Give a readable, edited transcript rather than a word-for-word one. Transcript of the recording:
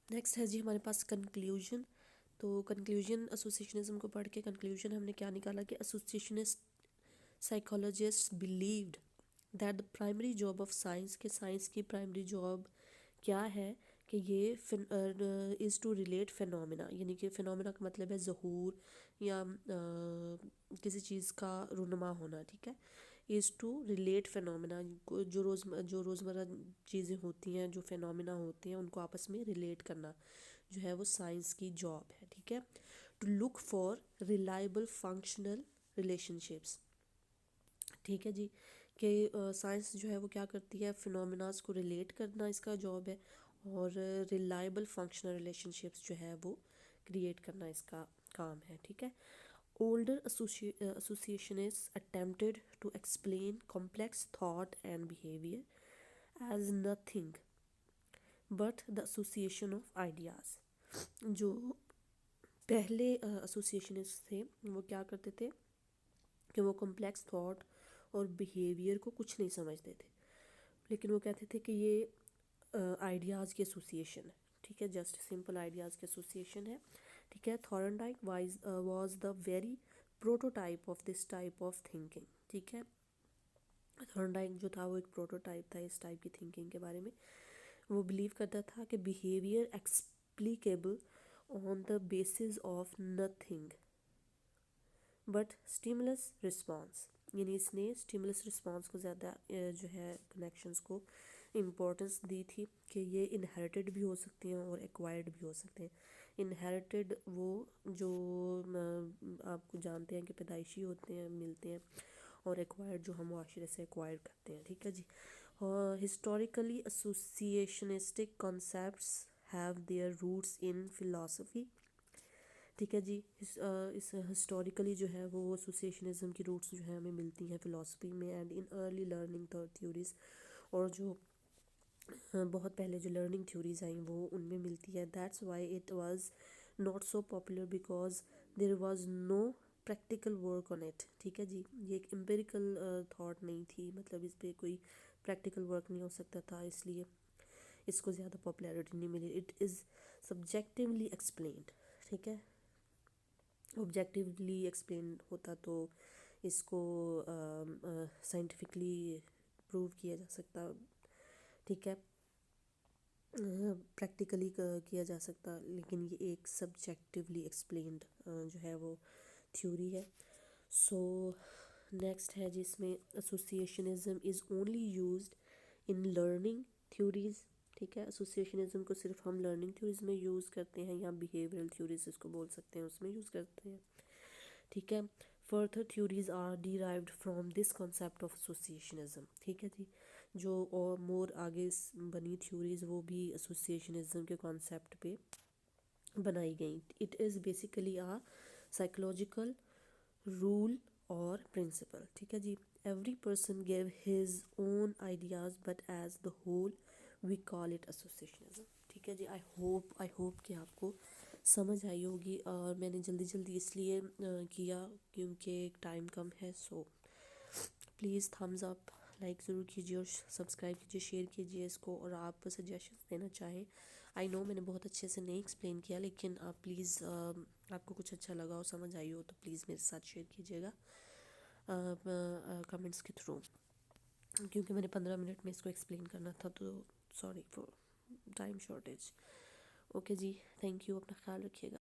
Next ہے جی ہمارے پاس کنکلیوژن. تو کنکلیوژن ایسوسیشنزم کو پڑھ کے کنکلیوژن ہم نے کیا نکالا کہ associationist psychologists believed that the primary job of science کہ سائنس کی پرائمری جاب کیا ہے کہ یہ از ٹو ریلیٹ فینومینا، یعنی کہ فینومینا کا مطلب ہے ظہور یا کسی چیز کا رونما ہونا، ٹھیک ہے. از ٹو ریلیٹ فینومینا، جو روزمرہ چیزیں ہوتی ہیں، جو فینومینا ہوتے ہیں، ان کو آپس میں ریلیٹ کرنا جو ہے وہ سائنس کی جاب ہے، ٹھیک ہے. To look for reliable functional relationships, ٹھیک ہے جی، کہ سائنس جو ہے وہ کیا کرتی ہے، فینومیناز کو ریلیٹ کرنا اس کا جاب ہے، اور ریلائبل فنکشنل ریلیشن شپس جو ہے وہ کریٹ کرنا اس کا کام ہے، ٹھیک ہے. Older associationists attempted to explain complex thought and behavior as nothing but the association of ideas. جو پہلے associationists تھے وہ کیا کرتے تھے کہ وہ کمپلیکس تھاٹ اور بیہیویئر کو کچھ نہیں سمجھتے تھے، لیکن وہ کہتے تھے کہ یہ آئیڈیاز کی ایسوسیشن ہے، ٹھیک ہے، جسٹ سمپل آئیڈیاز کی ایسوسیشن ہے، ٹھیک ہے. Thorndike was the very prototype of this type of thinking, ٹھیک ہے. تھورنڈائک جو تھا وہ ایک پروٹوٹائپ تھا اس ٹائپ کی تھنکنگ کے بارے میں. وہ بلیو کرتا تھا کہ behaviour explicable on the basis of nothing but stimulus response, یعنی اس نے اسٹیمولس رسپانس کو زیادہ جو ہے کنیکشنز کو امپورٹنس دی تھی کہ یہ انہیریٹڈ بھی ہو سکتے ہیں اور ایکوائرڈ بھی ہو سکتے ہیں. انہیریٹڈ وہ جو آپ کو جانتے ہیں کہ پیدائشی ہوتے ہیں، ملتے ہیں، اور ایکوائرڈ جو ہم معاشرے سے ایکوائر کرتے ہیں، ٹھیک ہے جی. Historically associationistic concepts have their roots in philosophy, ٹھیک ہے جی. اس ہسٹوریکلی جو ہے وہ ایسوسیشنزم کی روٹس جو ہیں ہمیں ملتی ہیں فلاسفی میں، and in early learning theories, اور جو بہت پہلے جو لرننگ تھیوریز آئیں وہ ان میں ملتی ہے. That's why it was not so popular because there was no practical work on it, ٹھیک ہے جی. یہ ایک امپیریکل تھاٹ نہیں تھی، مطلب اس پہ کوئی پریکٹیکل ورک نہیں ہو سکتا تھا، اس لیے اس کو زیادہ پاپولیرٹی نہیں ملی. اٹ از سبجیکٹیولی ایکسپلینڈ، ٹھیک ہے. آبجیکٹیولی ایکسپلین ہوتا تو اس کو سائنٹیفکلی پروو کیا جا سکتا، ٹھیک ہے، پریکٹیکلی کیا جا سکتا، لیکن یہ ایک سبجیکٹیولی ایکسپلینڈ جو ہے وہ تھیوری ہے. سو نیکسٹ ہے جس میں associationism is only used in learning theories, ٹھیک ہے. ایسوسیشنزم کو صرف ہم لرننگ تھیوریز میں یوز کرتے ہیں، یا بیہیورل تھیوریز اس کو بول سکتے ہیں، اس میں یوز کرتے ہیں، ٹھیک ہے. Further theories are derived from this concept of associationism, ٹھیک ہے جی. جو اور مور آگے بنی تھیوریز وہ بھی ایسوسیشنزم کے کانسیپٹ پہ بنائی گئیں. It is basically a psychological rule اور پرنسپل، ٹھیک ہے جی. Every person gave his own ideas but as the whole we call it associationism, ٹھیک ہے جی. آئی ہوپ کہ آپ کو سمجھ آئی ہوگی، اور میں نے جلدی جلدی اس لیے کیا کیونکہ ٹائم کم ہے. So please thumbs up, like ضرور کیجیے، اور سبسکرائب کیجیے، شیئر کیجیے اس کو. اور آپ سجیشنس دینا چاہیں، آئی نو میں نے بہت اچھے سے نہیں ایکسپلین کیا، لیکن آپ پلیز آپ کو کچھ اچھا لگا اور سمجھ آئی ہو تو پلیز میرے ساتھ شیئر کیجیے گا کمنٹس کے تھرو، کیونکہ میں نے 15 منٹ میں اس کو ایکسپلین کرنا تھا، تو sorry for time shortage. Okay جی، تھینک یو، اپنا خیال رکھیے گا.